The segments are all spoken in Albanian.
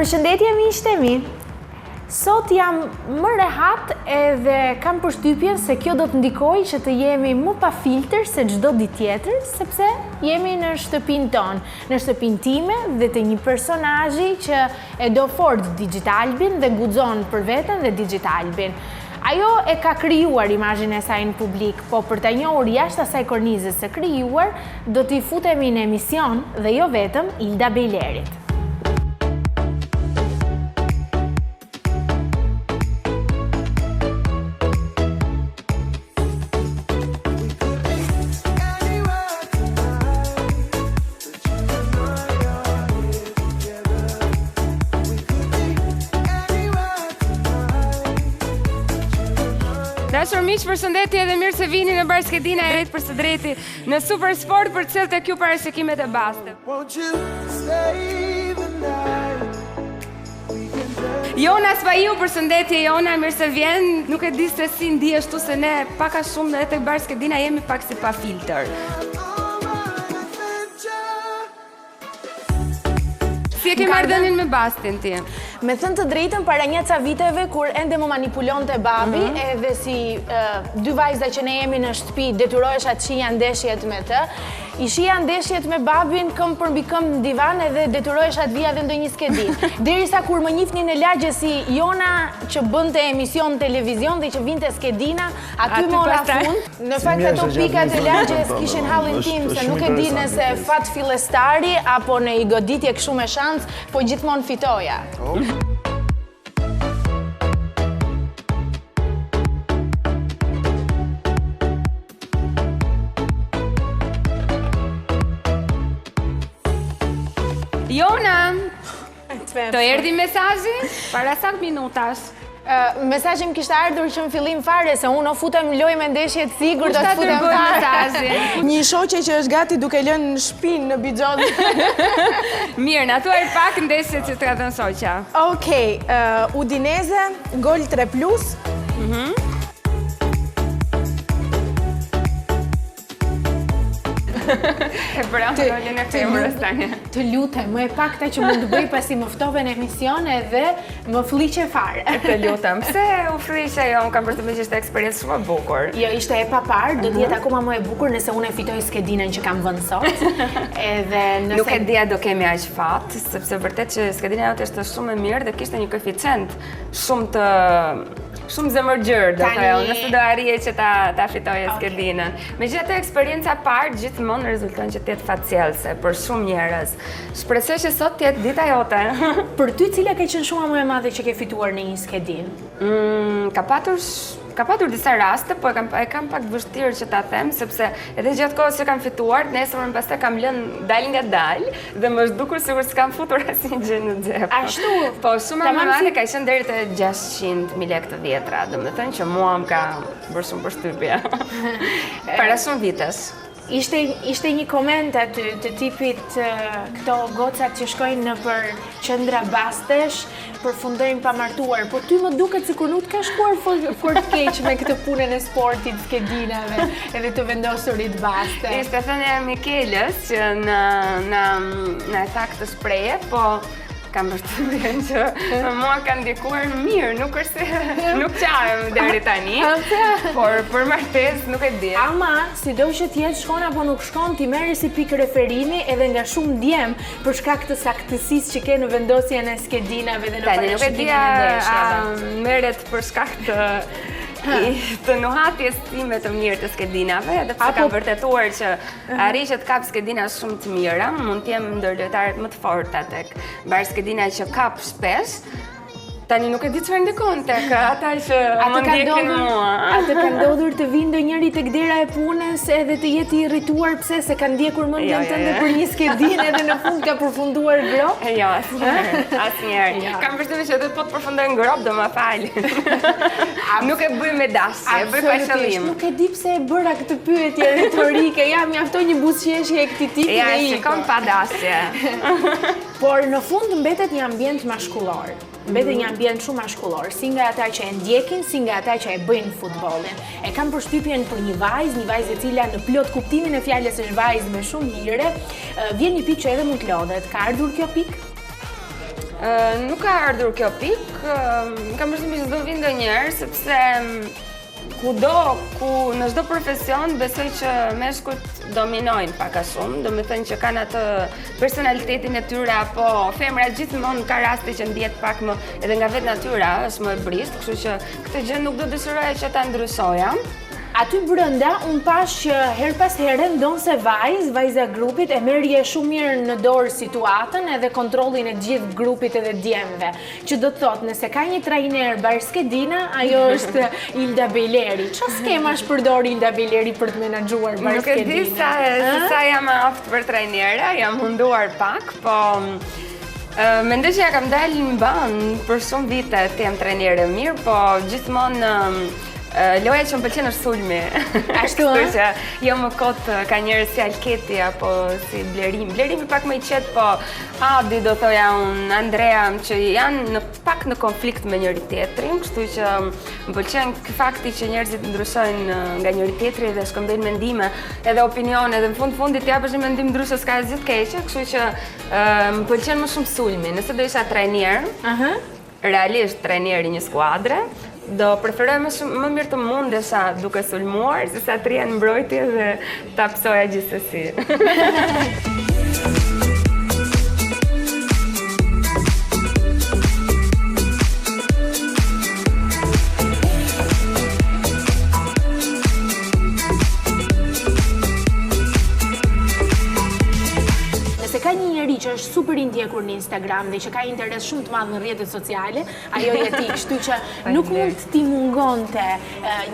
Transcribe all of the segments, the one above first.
Përshëndetje miqtë e mi. Sot jam më rehat edhe kam përshtypjen se kjo do të ndikojë që të jemi më pa filtr se çdo ditë tjetër, sepse jemi në shtëpinë tonë, në shtëpinë time dhe të një personazhi që e do fort Digitalbin dhe guxon për veten dhe Digitalbin. Ajo e ka krijuar imazhin e saj në publik, po për ta njohur jashtë asaj kornizës së krijuar, do t'i futemi në emision dhe jo vetëm Ilda Bejlerit. Dashur miq, përshëndetje dhe mirë se vini në Bashkëdina e Drejtë për së drejti në Super Sport për të cilët e kjo parashikimet e bastë. Jona Spaiu, përshëndetje Jona, mirë se vjen. Nuk e di se si ndihesh tu se ne pak a shumë edhe tek Bashkëdina jemi pak si pa filter. Si e ke marrëdhënien me Bastin ti? Me thënë të drejtën, para një ca viteve kur ende më manipulonte babi, edhe si dy vajza që ne jemi në shtëpi, detyrohesha të shija ndeshjet me të. I shija ndeshjet me babin këmbë për mbi këmbë në divan edhe detyrohesha të vija dhe ndonjë skedi. Derisa kur më njihnin në lagje si Jona që bënte emision televizion dhe që vinte skedina, aty mora fund. Në fakt ato pikat e lagjes kishin hallin tim se nuk e di nëse fat fillestari apo në i goditje kështu me shans, po gjithmonë fitoja. Jona, të erdhi mesazhi para sak minutash. Mesazhi më kishte ardhur që në fillim fare se unë o futem në lojë me ndeshje të sigurt, do të futem fare. Një shoqe që është gati duke lënë në shpinë në Bixhon. Mirë, na thuaj pak ndeshjet që të ka dhënë shoqja. Okej, Udinese, gol 3+. E bravo, rolin e femrës tani. Të lutem, më e pakta që mund të bëj pasi më ftove në emision edhe më fliqe fare. Të lutem, pse u fliqe jo, kam përshtypjen që ishte eksperiencë shumë e bukur. Jo, ishte e papar, do të jetë akoma më e bukur nëse unë e fitoj skedinën që kam vënë sot. Edhe nëse Nuk e dia do kemi aq fat, sepse vërtet që skedina jote është shumë e mirë dhe kishte një koeficient shumë zemërgjër, do thënë, nëse do arrije që ta fitoje skedinën. Megjithatë eksperjenca e parë gjithmonë rezulton që të jetë fatciellse për shumë njerëz. Shpresoj që sot të jetë dita jote. Për ty cila ka qenë shuma më e madhe që ke fituar në një skedinë? Ka patur disa raste, po e kam pak vështirë që ta them, sepse edhe gjatë kohës që kam fituar, nesërmën pastaj kam lënë dal nga dal dhe më është dukur sikur s'kam futur asnjë gjë në xhep. Ashtu? Po, shumë më madhe ka qenë deri te 600.000 lekë të vjetra, domethënë që mua më ka bërë shumë përshtypje. Para shumë vitesh. Ishte një koment aty të tipit këto gocat që shkojnë në për qendra bastesh, përfundojnë pa martuar, po ty më duket sikur nuk ka shkuar fort keq me këtë punën e sportit, skedinave edhe të vendosurit baste. Ishte thënia e Mikelës që në tha këtë shprehje, po kam përshtypjen që mua ka ndikuar mirë, nuk është se nuk qahem deri tani, por për martesë nuk e di. Ama, sido që t'jetë shkon apo nuk shkon, ti merri si pikë referimi edhe nga shumë djem për shkak të saktësisë që ke në vendosjen e skedinave dhe në parashikimin e ndeshjeve. Nuk e dia merret për shkak të nuhatjes time të mirë të skedinave, edhe pse kam vërtetuar që arrij që të kap skedina shumë të mira, mund të jem ndër lojtarët më të forta tek skedina që kap shpesh. Tani nuk e di çfarë ndikon tek ata që më ndjekin mua. Atë ka ndodhur të vinë ndonjëri tek dera e punës edhe të jetë i irrituar pse se ka ndjekur mendjen tënde për një skedinë edhe në fund ka përfunduar grop? Jo, asnjëherë. Kam përshtypjen që do të po të përfundoj në grop, do më fal. Nuk e bëj me dashje, e bëj pa qëllim. Nuk e di pse e bëra këtë pyetje retorike. Ja, mjaftoi një buzëqeshje e këtij tipi. Ja, shikon pa dashje. Por në fund mbetet një ambient mashkullor. Mbetet një ambient shumë mashkullor, si nga ata që e ndjekin, si nga ata që e bëjnë futbollin. E kam përshtypjen për një vajzë e cila në plot kuptimin e fjalës është vajzë me shumë hire, vjen një pikë që edhe mund të lodhet. Ka ardhur kjo pikë? Nuk ka ardhur kjo pikë, kam përshtypjen që do vinë ndonjëherë sepse në çdo profesion besoj që meshkujt dominojnë pak a shumë, do të thënë që kanë atë personalitetin e tyre, apo femra gjithmonë ka raste që ndihet pak më edhe nga vetë natyra, është më e brisht, kështu që këtë gjë nuk do dëshiroja që ta ndryshoja. Aty brenda, unë pash që her pas here ndonse vajza grupit e merrje shumë mirë në dorë situatën edhe kontrollin e gjithë grupit edhe djemve. Që do të thotë, nëse ka një trajner Barskedina, ajo është Ilda Bejleri. Çfarë skemash përdor Ilda Bejleri për të menaxhuar Barskedina? Nuk e di sa jam aftë për trajnera, jam munduar pak, po mendoj që ja kam dalë në banë për shumë vite të jam trajnere mirë, po gjithmonë loja që më pëlqen është sulmi. Ashtu, kështu që jo më kot ka njerëz si Alketi apo si Blerimi. Blerimi pak më i qetë, po Adi do thoja unë, Andrea, që janë pak në konflikt me njëri tjetrin, kështu që më pëlqen fakti që njerëzit ndryshojnë nga njëri tjetri dhe shkëmbejnë mendime, edhe opinione, edhe në fundit japësh një mendim ndryshe s'ka asgjë të keqe, kështu që më pëlqen më shumë sulmi. Nëse do isha trajner, realisht trajneri një skuadre, do preferoj më mirë të mundesha duke sulmuar, se sa të rria në mbrojtje dhe ta psoja gjithsesi. Ka një njeri që është super i ndjekur në Instagram dhe që ka interes shumë të madh në rrjetet sociale, ajo je ti, kështu që nuk mund t'i mungonte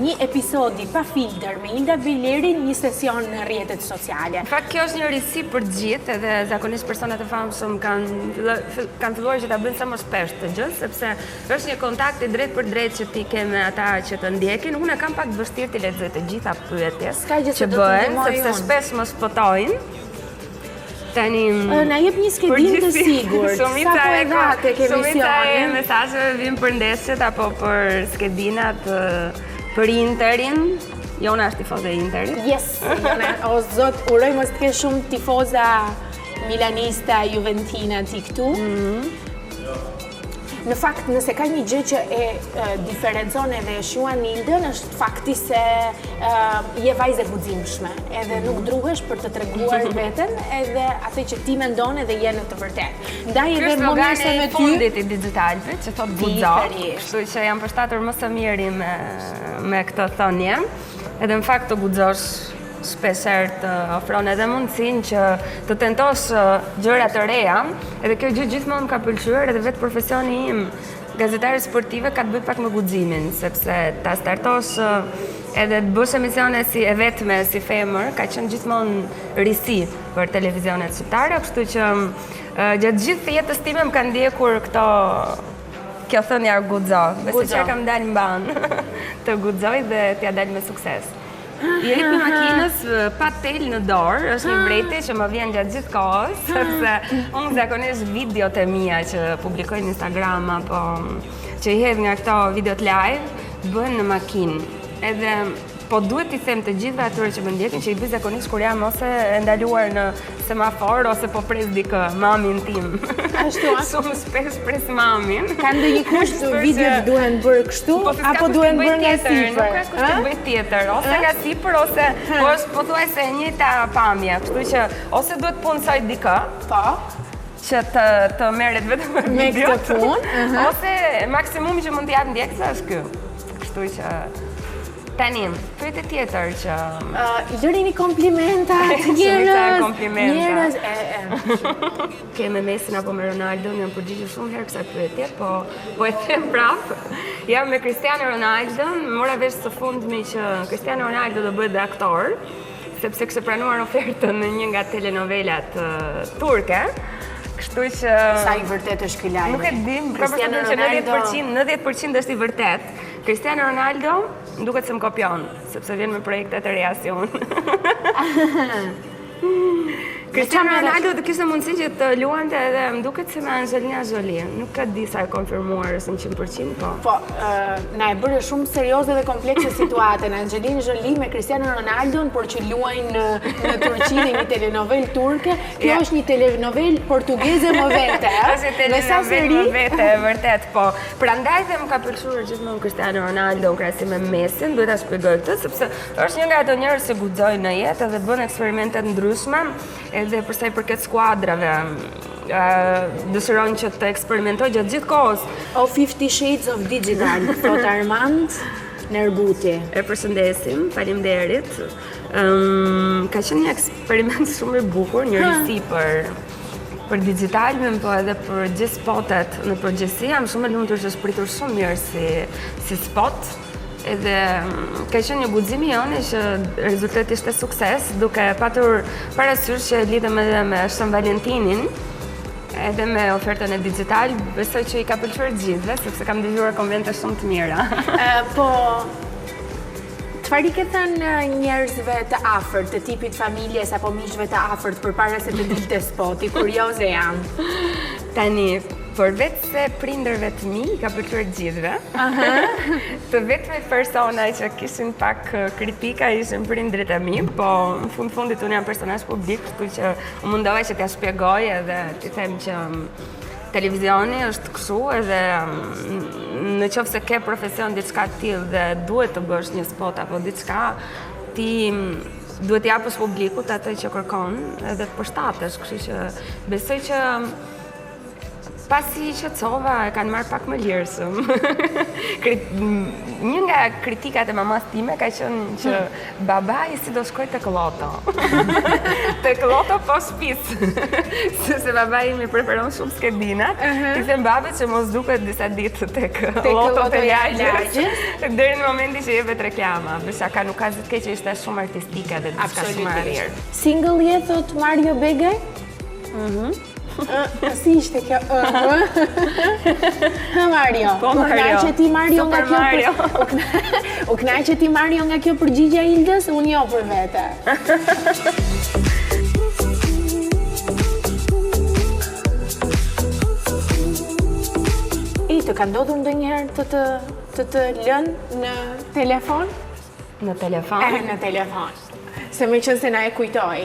një episodi pa filter me Ilda Bejleri, një sesion në rrjetet sociale. Në fakt kjo është një risi për gjithë, edhe zakonisht personat e famshëm kanë filluar që ta bëjnë sa më shpesh të gjë, sepse është një kontakt i drejt për drejt që ti ke me ata që të ndjekin. Unë kam pak vështirë të lexoj të gjitha pyetjes që bëhen, sepse shpesh më spotojnë. Na jep një skedim të sigurt, sa po e dha tek emisioni. Shumica e mesazheve vijnë për ndeshjet apo për skedinat për Interin. Jona është tifoze e Interit. Yes, Jona, o zot, uroj mos të kesh shumë tifoza milanista, juventina ti këtu. Në fakt, nëse ka një gjë që e diferencon edhe e shuan Ildën, është fakti se je vajzë e guximshme, edhe nuk druhesh për të treguar veten, edhe atë që ti mendon edhe je në të vërtetë. Ndaj edhe më mirë se me ty. Ky është fundit i digitalëve, që thot guxo, kështu që jam përshtatur më së miri me këtë thënie, edhe në fakt të guxosh shpesher të ofron edhe mundësinë që të tentosh gjëra të reja, edhe kjo gjë gjithmonë ka pëlqyer, edhe vetë profesioni im gazetare sportive ka të bëjë pak me guximin, sepse ta startosh edhe të bësh emisione si e vetme si femër, ka qenë gjithmonë risi për televizionet shqiptare, kështu që gjatë gjithë jetës time më kanë ndjekur kjo thënia guxo, besoj që kam dalë mban të guxoj dhe t'ja dalë me sukses. Jeri për makinës pa tel në dorë, është një mbreti që më vjen gjatë gjithë kohës, sepse unë zakonisht videot e mia që publikoj në Instagram apo që i hedh nga këto videot live, bën në makinë. Edhe po duhet t'i them të gjithëve atyre që më ndjekin që i bëj zakonisht kur jam ose e ndaluar në semafor ose po pres dikë, mamin tim. Ashtu, shumë shpesh pres mamin. Ka ndonjë kusht videot duhen bërë kështu apo duhen bërë nga sipër? Nuk ka kusht të bëj tjetër, ose nga sipër ose është pothuajse e njëjta pamje, kështu që ose duhet punësoj dikë, që të merret vetëm me këtë punë, ose maksimumi që mund të jap ndjekësa është ky. Kështu që tani, pyetje tjetër që lërini komplimenta të njerëz. Ke me Messin apo me Ronaldo, jam përgjigjur shumë herë kësaj pyetje, po e them prapë. Jam me Cristiano Ronaldo, mora vesh së fundmi që Cristiano Ronaldo do bëhet aktor, sepse kishte pranuar ofertën në një nga telenovelat turke. Kështu që sa i vërtet është ky lajm? Nuk e di, ka përshtypjen që 90% është i vërtet. Cristiano Ronaldo duket se më kopjon, sepse vjen me projekte të reja si unë. Cristiano Ronaldo të kishte mundësi që të luante edhe më duket se me Angelina Jolie. Nuk e di sa e konfirmuar është 100%, po. Po, na e bërë shumë serioze dhe komplekse situatën. Angelina Jolie me Cristiano Ronaldo, por që luajnë në Turqi në një telenovel turke. Kjo është një telenovel portugeze më vete, Është telenovel më vete, vërtet, po. Prandaj dhe më ka pëlqyer gjithmonë Cristiano Ronaldo në krahasim me Messin, duhet ta shpjegoj këtë, sepse është një nga ato njerëz që guxojnë në jetë dhe bën eksperimente ndryshme, edhe për sa i përket skuadrave. Dëshirojnë që të eksperimentojë gjatë gjithë kohës. O 50 Shades of Digital, thot Armand Nerguti. E përshëndesim, faleminderit. Ka qenë një eksperiment shumë i bukur, një risi për digitalin, po edhe për gjithë spotet në përgjithësi. Jam shumë e lumtur që është pritur shumë mirë si spot. Edhe ka qenë një guxim i jonë që rezultati ishte sukses, duke patur parasysh që lidhem edhe me Shën Valentinin, edhe me ofertën e digital, besoj që i ka pëlqyer gjithëve, sepse kam dëgjuar komente shumë të mira. Po, çfarë i ke thënë njerëzve të afërt, të tipit familjes apo miqve të afërt përpara se të dilte spoti? Kurioze jam. Tani, por vetë se prindërve të mi, ka pëlqyer gjithëve. Të vetëmi persona që kishin pak kritika ishin prindrit e mi, po në fundit unë jam personazh publik, kështu që u mundova që t'ja shpjegoj edhe t'i them që televizioni është kështu edhe në qoftë se ke profesion diçka të tillë dhe duhet të bësh një spot apo diçka, ti duhet t'i japësh publikut atë që kërkon edhe të përshtatesh, kështu që besoj që pasi që cova e kanë marrë pak më lirëshëm. Një nga kritikat e mamas time ka qenë që babai si do shkoj tek loto. Tek loto po shtëpis. Se babai mi preferon shumë skedinat. I them babait që mos duket disa ditë tek loto të lagjes. Deri në momentin që jepet reklama. Bëshaka nuk ka zë të keq që ishte shumë artistike dhe diçka shumë e lirë. Single je, thot Mario Begaj? Si ishte kjo? Mario. Po Mario. Ti Mario nga Super Mario. U kënaqe ti Mario nga kjo përgjigje Ildës, unë jo për vete. Të ka ndodhur ndonjëherë të të lënë në telefon? Në telefon? Në telefon. Se me qënë se na e kujtoj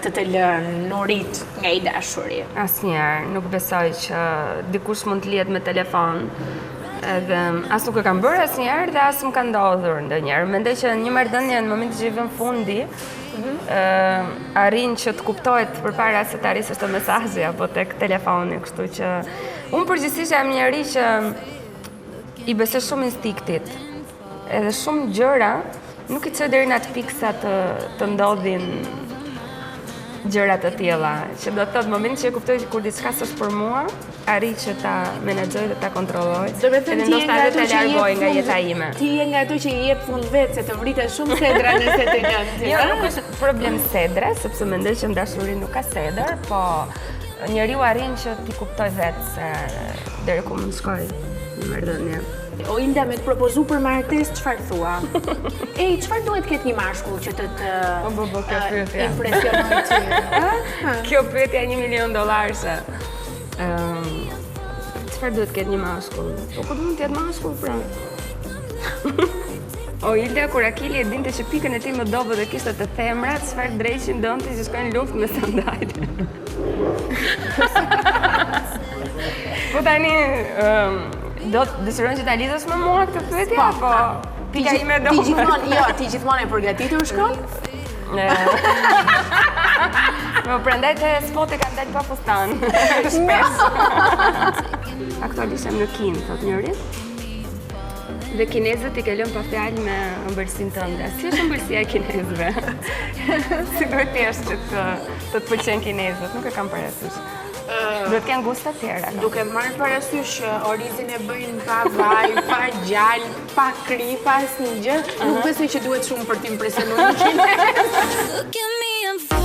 të lënë nurit nga i dashuri. Asnjëherë, nuk besoj që dikush mund të lihet me telefon. Edhe as nuk e kam bërë asnjëherë dhe as më ka ndodhur ndonjëherë. Mendoj që një marrëdhënie në momentin që i vjen fundi, arrin që të kuptohet përpara se të arrisësh të mesazhi apo tek telefoni, kështu që unë përgjithsisht jam njëri që i besoj shumë instiktit. Edhe shumë gjëra nuk i çoj deri në atë pikë sa të ndodhin gjëra të tilla, që do të thotë momentin që e kuptoj që kur diçka s'është për mua, arri që ta menaxhoj dhe ta kontrolloj. Edhe ndoshta edhe ta largoj nga jeta ime. Ti je nga ato që i jep fund vetë, se të vritet shumë sedra nëse të lën. Jo, nuk është problem sedre, sepse mendoj që në dashuri nuk ka sedër, po njeriu arrin që ti kuptoj vetë se deri ku mund shkoj në marrëdhënie. O Ilda, me të propozu për martes, çfarë thua? Çfarë duhet ketë një mashkull që të impresionoj ty? Kjo pyetje $1.000.000 se. Çfarë duhet ketë një mashkull? Po ku mund të jetë mashkull pra? O Ilda, kur Akili e dinte që pikën e tij më dobët dhe kishte të themrat, çfarë drejshin donte që shkojnë luftë me sandale. Po tani do të dëshirojnë që ta lidhësh me mua këtë pyetje apo pika ime do? Ti gjithmonë e përgatitur shkon? Po prandaj te spoti kam dalë pa fustan. Shpesh. Aktualisht jam në Kinë, thot njëri. Dhe kinezët i ke lënë pa fjalë me ëmbëlsinë tënde. Si është ëmbëlsia e kinezëve? Si duhet të jesh që të pëlqejnë kinezët? Nuk e kam parasysh. Duhet të kenë gusta të tjera. Duke marrë parasysh orizin e bëjnë pa vaj, pa gjallë, pa kri, pa asnjë gjë, nuk besoj që duhet shumë për të impresionuar kinezët.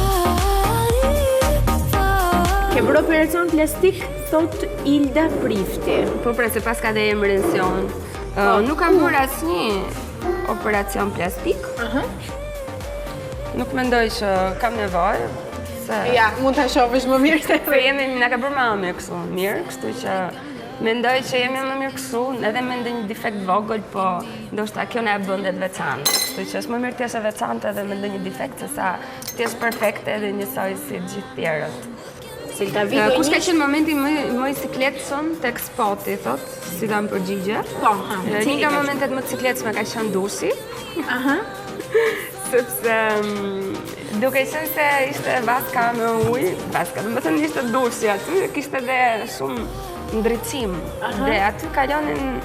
Ke bërë operacion plastik, thot Ilda Prifti. Po pra se pas ka dhe emrin sion. Nuk kam bërë asnjë operacion plastik. Nuk mendoj që kam nevojë. se... Ja, mund ta shohësh më mirë se Po jemi, na ka bërë mami kështu, mirë, kështu që mendoj që jemi më mirë kështu, edhe me ndonjë defekt vogël, po ndoshta kjo na e bën të veçantë. Kështu që është më mirë të jesh e veçantë edhe me ndonjë defekt se sa të jesh perfekte edhe njësoj si të gjithë tjerët. Kush ka qenë momenti më i sikletshëm tek spoti, thot, si dam përgjigje? Po, një nga momentet më të sikletshme ka qenë dushi. Aha. Sepse duke qenë se ishte vaska me ujë, do të thënë ishte dushi aty, kishte edhe shumë ndryqim. Dhe aty kalonin,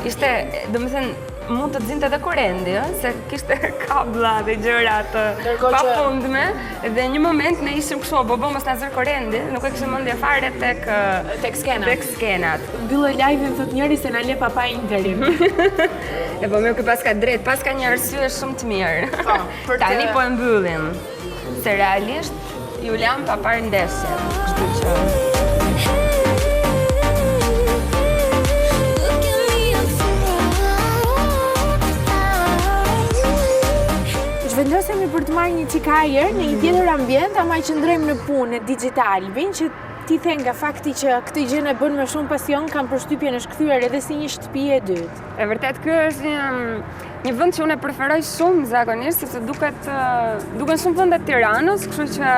ishte, do të thënë, mund të zinte edhe kurendi, se kishte kabla dhe gjëra të pafundme, dhe një moment ne ishim kështu, bobo mos na zër kurendi, nuk e kishim mendje fare tek skenat. Mbyllë live-in thot njëri se na le papa interim. E po mirë që pas ka drejt, pas ka një arsye shumë të mirë. Tani po e mbyllim. Se realisht ju lam pa parë ndeshje. Kështu që Vendosemi për të marrë një çikajër në një tjetër ambient, ama qëndrojmë në punë digital. Vjen që ti the nga fakti që këtë gjë e bën me shumë pasion, kam përshtypjen është kthyer edhe si një shtëpi e dytë. E vërtet ky është një vend që unë e preferoj shumë zakonisht, sepse duken shumë vende të Tiranës, kështu që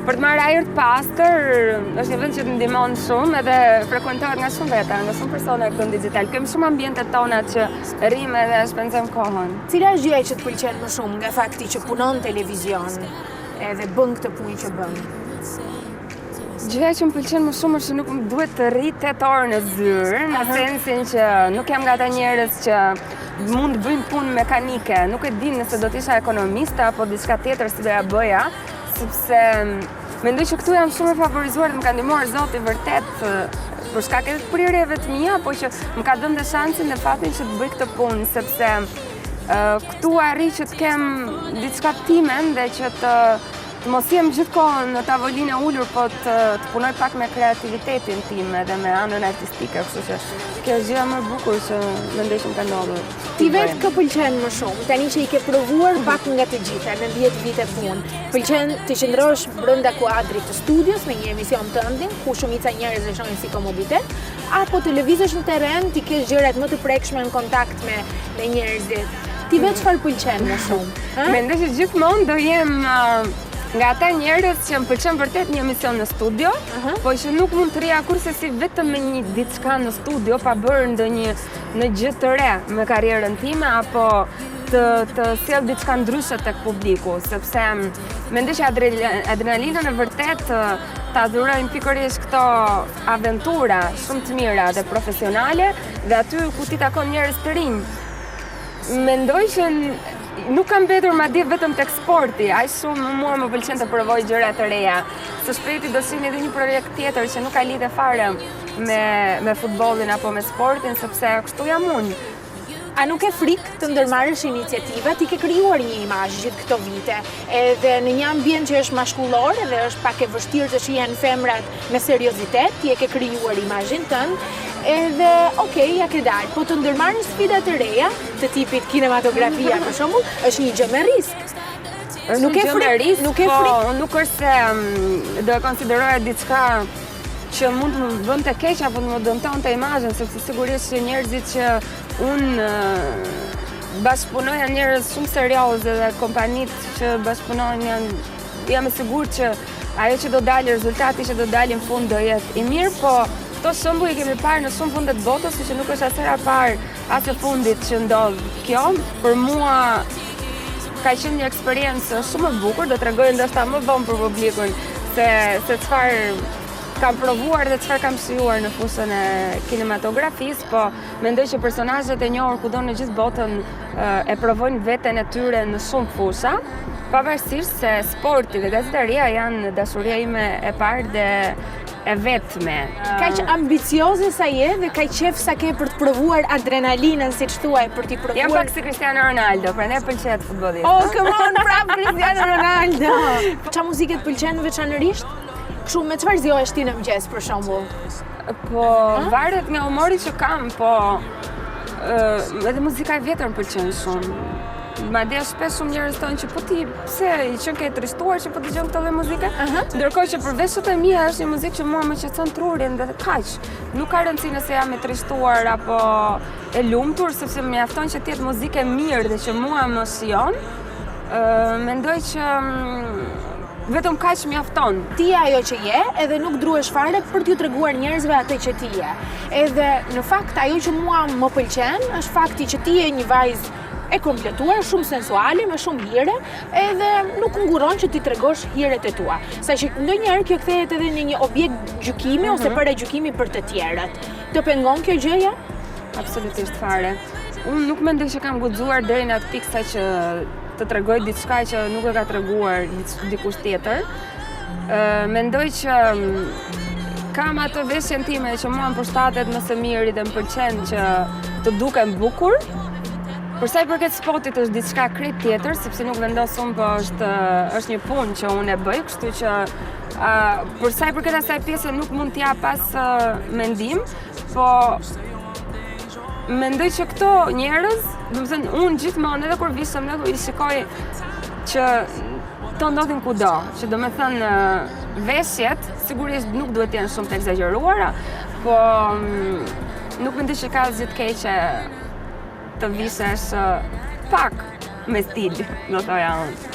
për të marrë ajër të pastër, është një vend që të ndihmon shumë edhe frekuentohet nga shumë veta, nga shumë persona këtu në digital. Kemë shumë ambientet tona që rrim edhe shpenzojmë kohën. Cila është gjëja që të pëlqen më shumë nga fakti që punon televizion edhe bën këtë punë që bën? Gjëja që më pëlqen më shumë është që nuk më duhet të rri 8 orë në zyrë, në sensin që nuk jam nga ata njerëz që mund të bëjnë punë mekanike. Nuk e di nëse do të isha ekonomista apo diçka tjetër si doja bëja, sepse mendoj që këtu jam shumë e favorizuar dhe më ka ndihmuar Zoti vërtet për shkak edhe të prirjeve të mia, po që më ka dhënë shancin dhe fatin që të bëj këtë punë, sepse këtu arri që të kem diçka timen dhe që të mos jem gjithkohën në tavolinë e ulur, po të punoj pak me kreativitetin tim edhe me anën artistike, kështu që kjo është gjëja më e bukur që mendoj që më ka ndodhur. Ti vetë kë pëlqen më shumë, tani që i ke provuar pak nga të gjitha në 10 vite punë, pëlqen të qëndrosh brenda kuadrit të studios me një emision tëndin, ku shumica njerëz e shohin si komoditet, apo të lëvizësh në terren, ti kesh gjërat më të prekshme në kontakt me njerëzit. Ti vetë çfarë pëlqen më shumë? Mendoj që gjithmonë do jem nga ata njerëz që më pëlqen vërtet një emision në studio, po që nuk mund të rria kurse si vetëm me një diçka në studio pa bërë në gjë të re me karrierën time apo të sjell diçka ndryshe tek publiku, sepse mendoj që adrenalinën e vërtet ta adhurojnë pikërisht këto aventura shumë të mira dhe profesionale dhe aty ku ti takon njerëz të rinj. Mendoj që nuk kam mbetur madje vetëm tek sporti, aq shumë mua më pëlqen të provoj gjëra të reja. Së shpejti do shihni edhe një projekt tjetër që nuk ka lidhje fare me futbollin apo me sportin, sepse kështu jam unë. A nuk e frikë të ndërmarrësh iniciativa? Ti ke krijuar një imazh gjithë këto vite, edhe në një ambient që është mashkullor dhe është pak e vështirë të shihen femrat me seriozitet, ti e ke krijuar imazhin tënd, edhe ja ke dalë, po të ndërmarrësh sfida të reja, të tipit kinematografia për shembull, është një gjë me risk. Nuk e frikë, nuk është se do e konsideroja diçka që mund të më bënd të keq apo të më dëmton të imazhin, sepse sigurisht që njerëzit që unë bashkëpunoj janë njerëz shumë serioze dhe kompanitë që bashkëpunojnë jam e sigurt që ajo që do dalë, rezultati që do dalë në fund do jetë i mirë, po këto shembuj i kemi parë në shumë vende të botës, që nuk është asera parë as e fundit që ndodh kjo. Për mua ka qenë një eksperiencë shumë e bukur, do t'rregoj ndoshta më vonë për publikun se çfarë kam provuar dhe çfarë kam shijuar në fushën e kinematografisë, po mendoj që personazhet e njohur kudo në gjithë botën e provojnë veten e tyre në shumë fusha, pavarësisht se sporti dhe gazetaria janë dashuria ime e parë dhe e vetme. Kaq ambicioze sa je dhe kaq qef sa ke për të provuar adrenalinën, siç thuaj, për t'i provuar. Jam pak si Cristiano Ronaldo, prandaj pëlqet futbollisti. Oh, come on, prap Cristiano Ronaldo. Çfarë muzike të pëlqen veçanërisht? Kështu me çfarë zgjohesh ti në mëngjes për shembull? Po varet nga humori që kam, po edhe muzika e vjetër më pëlqen shumë. Madje shpesh shumë njerëz thonë që po ti pse i qen ke trishtuar që po dëgjon këtë lloj muzike? Ndërkohë që përveç të mia është një muzikë që mua më qetëson trurin dhe kaq. Nuk ka rëndësi nëse jam e trishtuar apo e lumtur, sepse më mjafton që të jetë muzikë e mirë dhe që mua më shijon. Mendoj që vetëm kaq mjafton. Ti je ajo që je, edhe nuk druhesh fare për t'ju treguar njerëzve atë që ti je. Edhe në fakt ajo që mua më pëlqen është fakti që ti je një vajzë e kompletuar, shumë sensuale, me shumë hire, edhe nuk nguron që ti tregosh hiret e tua. Saqë ndonjëherë kjo kthehet edhe në një objekt gjykimi ose para gjykimi për të tjerët. Të pengon kjo gjëja? Absolutisht fare. Unë nuk mendoj që kam guxuar deri në atë pikë sa që të tregoj diçka që nuk e ka treguar dikush tjetër. Mendoj që kam atë veshjen time që mua më përshtatet më së miri dhe më pëlqen që të dukem bukur. Për sa i përket spotit është diçka krejt tjetër, sepse nuk vendos unë, po është një punë që unë e bëj, kështu që për sa i përket asaj pjese nuk mund t'ja pas mendim, po mendoj që këto njerëz, domethënë unë gjithmonë edhe kur vishem ne i shikoj që to ndodhin kudo, që domethënë veshjet sigurisht nuk duhet të jenë shumë të egzageruara, po nuk mendoj që ka asgjë të keqe të vishesh pak me stil, do thoja unë.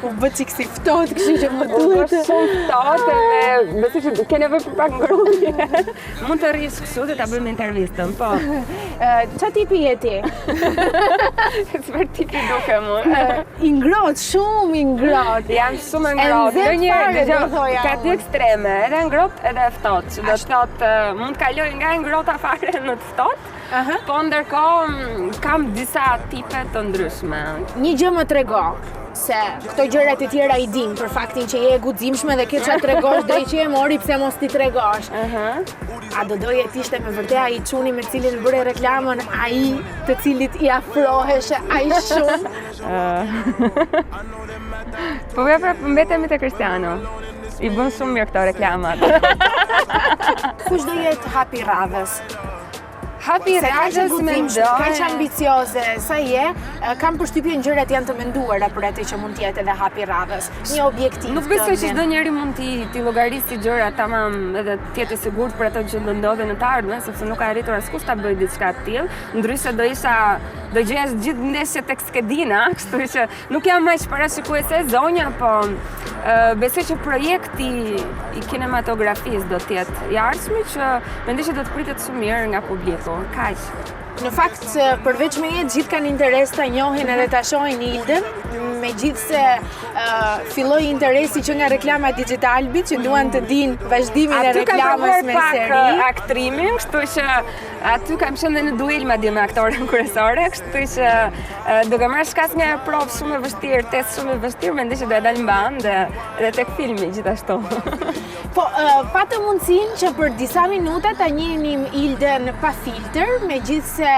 U bë çik si ftohtë, kështu që më duhet. Është shumë ftohtë dhe besoj që ke nevojë për pak ngrohje. Mund të rrish kështu dhe ta bëjmë intervistën, po. Ç'a tipi je ti? Çfarë tipi dukem unë? I ngrohtë, shumë i ngrohtë. Jam shumë e ngrohtë. Ka dy ekstreme, edhe ngrohtë edhe ftohtë. Që do të thotë mund të kaloj nga e ngrohta fare në të ftohtë. Po ndërkohë kam disa tipe të ndryshme. Një gjë më trego se këto gjërat e tjera i dim për faktin që je e guximshme dhe ke çfarë tregosh drejt që e mori, pse mos ti tregosh. A do doje të ishte me vërtet ai çuni me cilin bëre reklamën, ai të cilit i afroheshe ai shumë? Po mbetemi te Cristiano. I bën shumë mirë këto reklamat. Kush do jetë Hapi Radhës? Hapi Radhës mendoj. Kaq ambicioze sa je, kam përshtypjen gjërat janë të menduara për atë që mund të jetë edhe Hapi Radhës. Një objektiv. Nuk besoj që çdo njeri mund t'i llogarisë gjërat tamam edhe të jetë i sigurt për ato që do ndodhen në të ardhmen, sepse nuk ka arritur askush ta bëjë diçka të tillë. Ndryshe do gjesh gjithë ndeshjet tek skedina, kështu që nuk jam më parashikuese e zonja, po besoj që projekti i kinematografisë do të jetë i ardhshëm, që mendoj që do të pritet shumë mirë nga publiku. Kaq. Në fakt, përveç me jetë, gjithë kanë interes të njohin edhe të shohin Ildën, megjithse filloi interesi që nga reklama Digitalbit, që duan të dinë vazhdimin e reklamës me seri. Aty kam pak aktrimin, kështu që aty kam qenë në duel madje me aktoren kryesore, kështu që duke marrë shkas nga provë shumë e vështirë, test shumë e vështirë, mendoj që do e dalë mban dhe tek filmi gjithashtu. Po, patë mundësinë që për disa minuta ta njihnim Ildën pa filtr, megjithse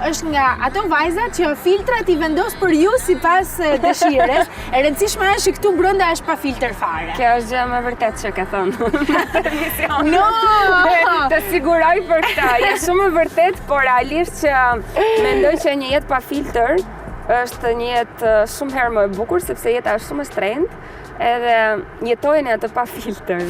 është nga ato vajzat që filtrat i vendos për ju sipas dëshirës. E rëndësishme është që këtu brenda është pa filtr fare. Kjo është gjë më vërtet që ka thënë në emision. No! Të siguroj për këtë. Është shumë e vërtet, por realisht që mendoj që një jetë pa filtr është një jetë shumë herë më e bukur, sepse jeta është shumë e shtrenjtë, edhe jetojeni atë pa filtr.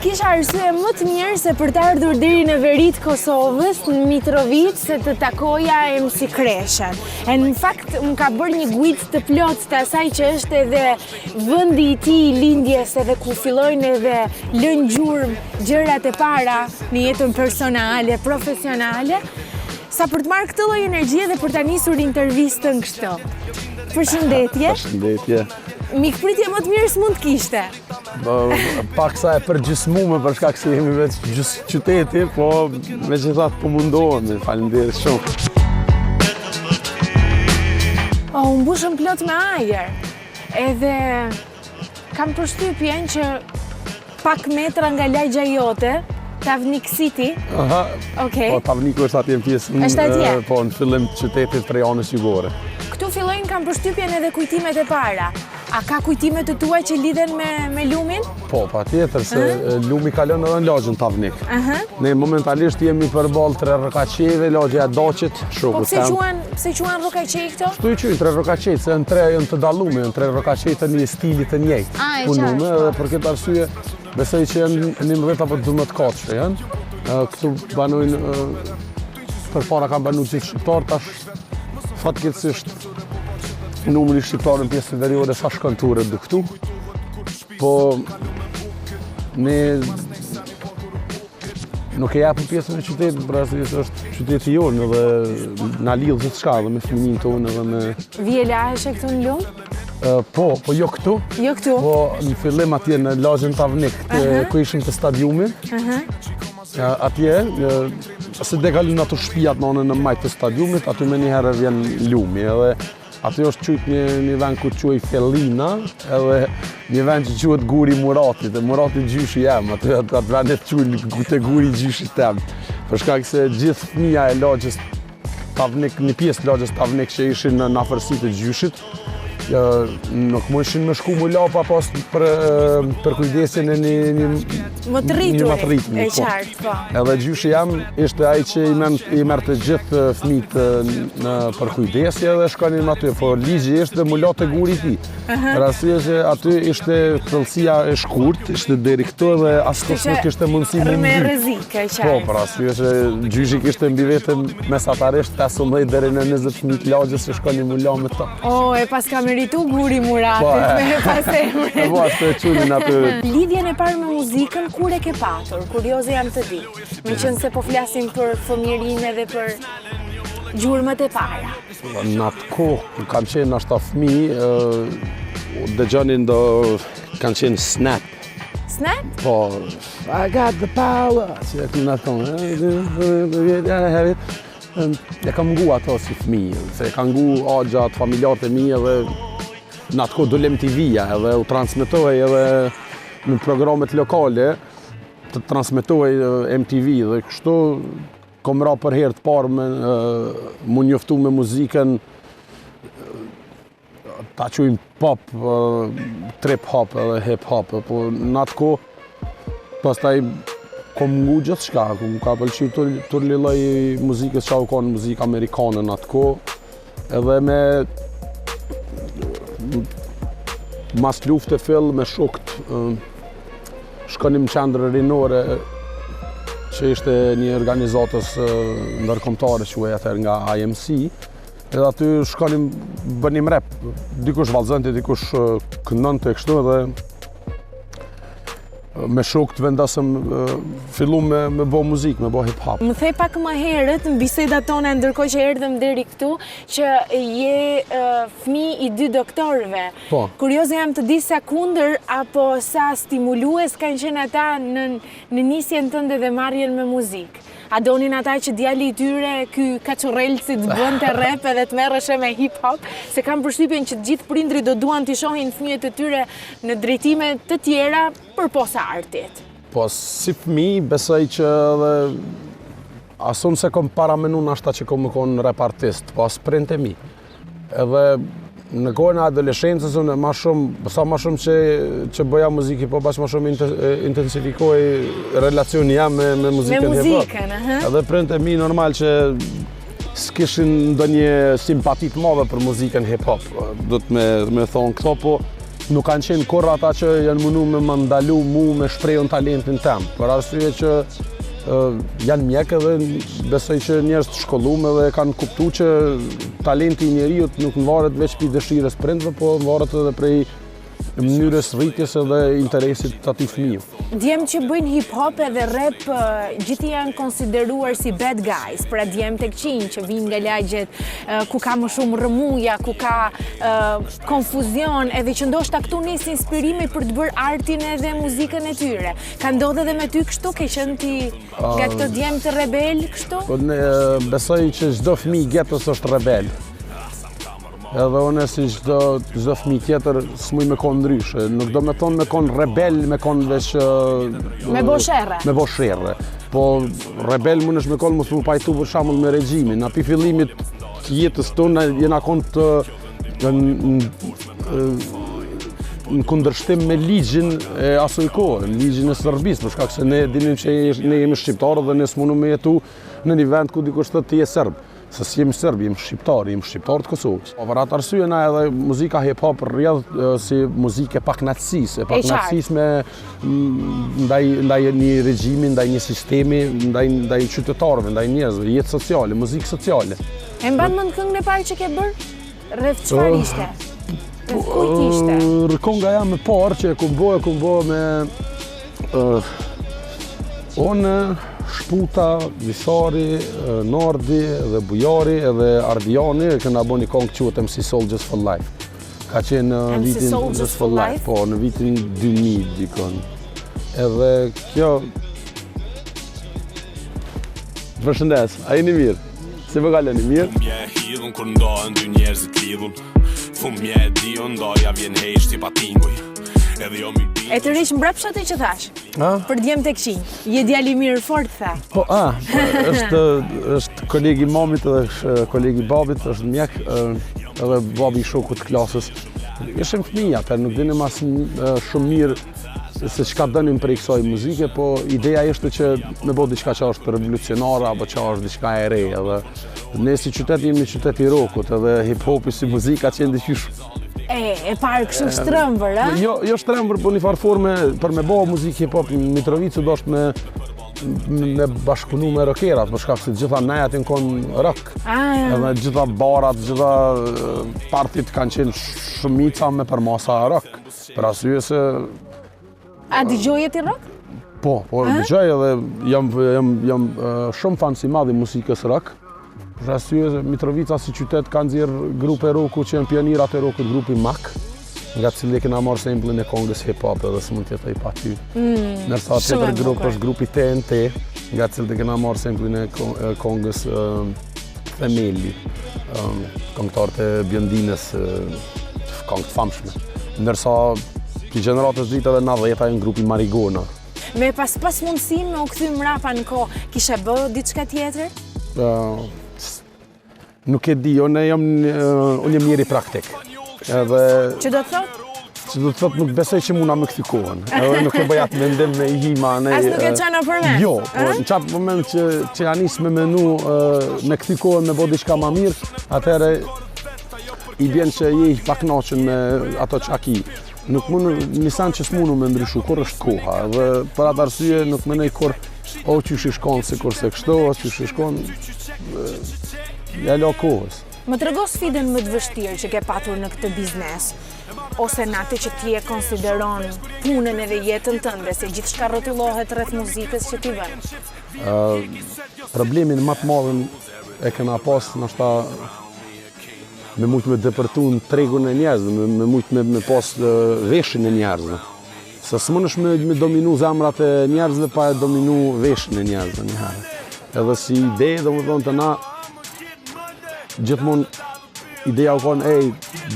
Kisha arsye më të mirë se për të ardhur deri në veri të Kosovës, në Mitrovic, se të takoja MC Kreshen. E në fakt më ka bërë një guid të plot të asaj që është edhe vendi i tij lindjes, edhe ku fillojnë edhe lënë gjurmë gjërat e para në jetën personale, profesionale, sa për të marrë këtë lloj energjie dhe për ta nisur intervistën kështu. Përshëndetje. Përshëndetje. Mikpritje më të mirë s'mund kishte. Pak sa e përgjysmume për shkak se jemi vetë gjysmë qyteti, po megjithatë po mundohemi, faleminderit shumë. U mbushëm plot me ajër. Edhe kam përshtypjen që pak metra nga lagja jote Tavnik City? Aha. Okej. Po Tavniku është atje në pjesën, Është atje? po në fillim të qytetit prej anës jugore. Këtu fillojnë kam përshtypjen edhe kujtimet e para. A ka kujtimet të tua që lidhen me lumin? Po, patjetër, se lumi kalon edhe në lagjën Tavnik. Ne momentalisht jemi përballë 3 rrokaqeve, lagja e Daçit, shoku Po pse quhen rrokaqe këto? Kështu i quajnë 3 rrokaqe, se janë 3 janë të dallume, janë 3 rrokaqe të një stili të njëjtë. Punume edhe për këtë arsye besoj që janë 11 apo 12 katëshe janë. Këtu banojnë përpara kanë banuar gjithë shqiptar, tash fatkeqësisht numri shqiptarë në pjesë veriore sa shkon ture du këtu. Po ne nuk e japim pjesën e qytetit, për arsye se është qyteti jonë dhe na lidh gjithçka dhe me fëmijën tonë edhe me Vije laheshe këtu në lum? Po jo këtu. Jo këtu. Po në fillim atje në lagjën Tavnik, ku ishim të stadiumit. Atje, se dekalin ato shtëpiat në anën e majtë të stadiumit, aty me njëherë vjen lumi. Edhe aty është qyt një vend ku quaj Fellina, edhe një vend që quhet Guri Muratit, e Murati gjyshi jem, aty vendet quajnë te Guri gjyshi tem. Për shkak se gjithë fëmija e lagjës Tavnik, një pjesë lagjës Tavnik që ishin në afërsi të gjyshit, nuk mundeshin me shku mu lapa pas për kujdesjen e një Më të rriturit, e po. qartë, po. Edhe gjyshi jam ishte ai që i merrte gjithë fëmijët në për kujdesje dhe shkonin aty, po ligji ishte mu la te Guri i tij. Për arsye që aty ishte thellësia e shkurtë, ishte deri këtu dhe askush nuk kishte mundësi me rrezik, e qartë. Po, për arsye që gjyshi kishte mbi vete mesatarisht 15 deri në 20 fëmijë lagjës që shkonin mu la me to. E pas ka meritu Guri Muratit me pas emrin. Po, ashtu e qunin aty. Lidhjen e parë me muzikën, kur e ke patur? Kurioze jam të di. Me qenë se po flasim për fëmijërinë edhe për gjurmët e para. Në atë kohë, kanë qenë ashta fëmijë, dëgjonin kanë qenë Snap. Snap? Po, I got the power, që e kënë atë e kam ngu ato si fëmijë, se e kam ngu agja të familjarët e mi edhe në atë kohë dole MTV-ja edhe u transmitohej edhe në programet lokale të transmitohej MTV dhe kështu kom ra për herë të parë mu njoftu me muzikën ta quajmë pop, trip hop edhe hip hop, po në atë kohë pastaj kom ngu gjithçka, kom ka pëlqy të lloj muzikës që u kanë muzikë amerikane në atë kohë, edhe me mas lufte fill me shokët shkonim në qendrën rinore që ishte një organizatës ndërkombëtare që quhej atëherë nga IMC, edhe aty shkonim bënim rap, dikush vallëzonte, dikush këndonte kështu edhe me shokët vendosëm fillu me bo muzikë, me bo hip-hop. Më thej pak më herët në bisedat tona ndërkohë që erdhëm deri këtu që je fëmijë i 2 doktorëve. Po. Kurioze jam të di sa kundër apo sa stimulues kanë qenë ata në nisjen tënde dhe marrjen me muzikë. A donin ata që djali i tyre ky kaçurrelci të bënte rap edhe të merreshe me hip-hop, se kam përshtypjen që të gjithë prindrit do duan t'i shohin fëmijët e tyre në drejtime të tjera përposa artit. Po, si fëmijë besoj që edhe asun se kom paramenu nashta që kom më konë rap artist, po as prindë e mi. Edhe në kohën e adoleshencës unë sa ma shumë që bëja muzikë, po bashkë ma shumë intensifikoj relacioni jam me muzikën hip-hop. Me muzikën, Edhe prindë e mi normal që s'kishin ndonjë simpati të madhe për muzikën hip-hop. Do të me thonë këto, po nuk kanë qenë kurrë ata që janë mundu me më ndalu mu me shprehun talentin tem. Për arsye që janë mjekë edhe besoj që njerëz të shkolluar dhe kanë kuptuar që talenti i njeriut nuk varet veç prej dëshirës prindve, po varet edhe prej mënyrës rritjes edhe interesit të atij fëmijë. Djemë që bëjnë hip-hop edhe rap gjithë janë konsideruar si bad guys, pra djemë tek qinj që vinë nga lagjet ku ka më shumë rrëmuja, ku ka konfuzion, edhe që ndoshta këtu nis inspirimi për të bërë artin edhe muzikën e tyre. Ka ndodhur edhe me ty kështu, ke qenë ti nga këto djemë të rebel kështu? Po besoj që çdo fëmijë i getos është rebel. Edhe unë si çdo fëmijë tjetër s'muj me kon ndryshe. Nuk do me thonë me kon rebel, me kon veç me bosherre. Me bosherre. Po rebel mundesh me kon mos u pajtu për shembull me regjimin. Na pi fillimit të jetës tonë jena kon të në kundërshtim me ligjin e asoj kohë, ligjin e Serbisë, për shkak se ne dinim që ne jemi shqiptarë dhe ne s'mundu me jetu në një vend ku dikush thotë ti je serb. Se s'jemi serb, jemi shqiptarë të Kosovës. Për atë arsye na edhe muzika hip-hop rrjedh si muzikë e paknaqësisë, me ndaj një regjimi, ndaj një sistemi, ndaj qytetarëve, ndaj njerëzve, jetë sociale, muzikë sociale. E mban mend këngën e parë që ke bërë? Rreth çfarë ishte? Rreth kujt ishte? Kënga jam e parë që e kom bo me unë, Shputa, Visari, Nardi dhe Bujari edhe Ardiani këna bo një këngë quhet MC Soldiers for Life. Ka qenë vitin Soldiers for Life, po në vitin 2000 dikon. Edhe kjo Përshëndes, a jeni mirë? Si më kaloni mirë? Fumje e hidhun kur ndohen dy njerëzit lidhun. Fumje e dion ndoja vjen heshti pa tinguj. E të rish mbrapsha ti që thash? Për djem të këqin. Je djali mirë fort, tha. Po, është kolegi mamit edhe kolegi babit, është mjek, edhe babi i shokut klasës. Ishim fëmija, për nuk dinim as shumë mirë se çka dënim për i kësaj muzike, po ideja ishte që me bo diçka që është revolucionare, apo që është diçka e re, edhe ne si qytet jemi qytet i rockut, edhe hip-hopi si muzika qenë diqysh. E parë kështu shtrëmbër, a? Jo shtrëmbër, po një farë forme, për me bo muzikë hip-hop, Mitrovicu do është me bashkëpunu me rockerat, për shkak se gjitha nejat jenë konë rock. Edhe gjitha barat, gjitha partit kanë qenë shumica me përmasa rock. Për arsye se... A dëgjoje ti rock? Po dëgjoj edhe jam shumë fan si madh i muzikës rock. Për arsye se Mitrovica si qytet ka nxjerrë grupe rocku që janë pionirat e rockut, grupi Mak, nga cili kena marrë samplin e kongës hip-hop edhe s'mund t'jetë ai pa ty. Ndërsa tjetër grup është grupi TNT, nga cili kena marrë samplin e kongës Themeli, këngëtarët e Bjondinës, këngë të famshme. Ndërsa pi gjeneratës dritë edhe 90-a janë grupi Marigona. Me pas mundësin me u kthy mrapa në kohë, kishe bë diçka tjetër? Nuk e di, unë jam njëri praktik. Që do të thotë? Që do të thotë nuk besoj që muna me kthy kohën. Edhe nuk e bëjat mendim me hima. As nuk e qana për me? Jo, në qatë moment që janis me menu me kthy kohën me bo diçka ma mirë, atëherë i bjen që je i paknaqën me ato që aki. Nuk nisan që s'munu me ndryshu, kur është koha. Dhe për atë arsye nuk menej kur o qysh i shkon si kurse kështu, o qysh i shkon, ja lo kohës. Më trego sfidën më të vështirë që ke patur në këtë biznes, ose në atë që ti e konsideron punën edhe jetën tënde, se gjithçka rrotullohet rreth muzikës që ti bën. Problemin më të madhin e kena pas ndoshta me mujt me depërtu në tregun e njerëzve, me mujt me pas veshin e njerëzve. Se s'munësh me dominu zemrat e njerëzve pa e dominu veshin e njerëzve njëherë. Edhe si ide, domethënë të na, gjithmonë ideja u konë,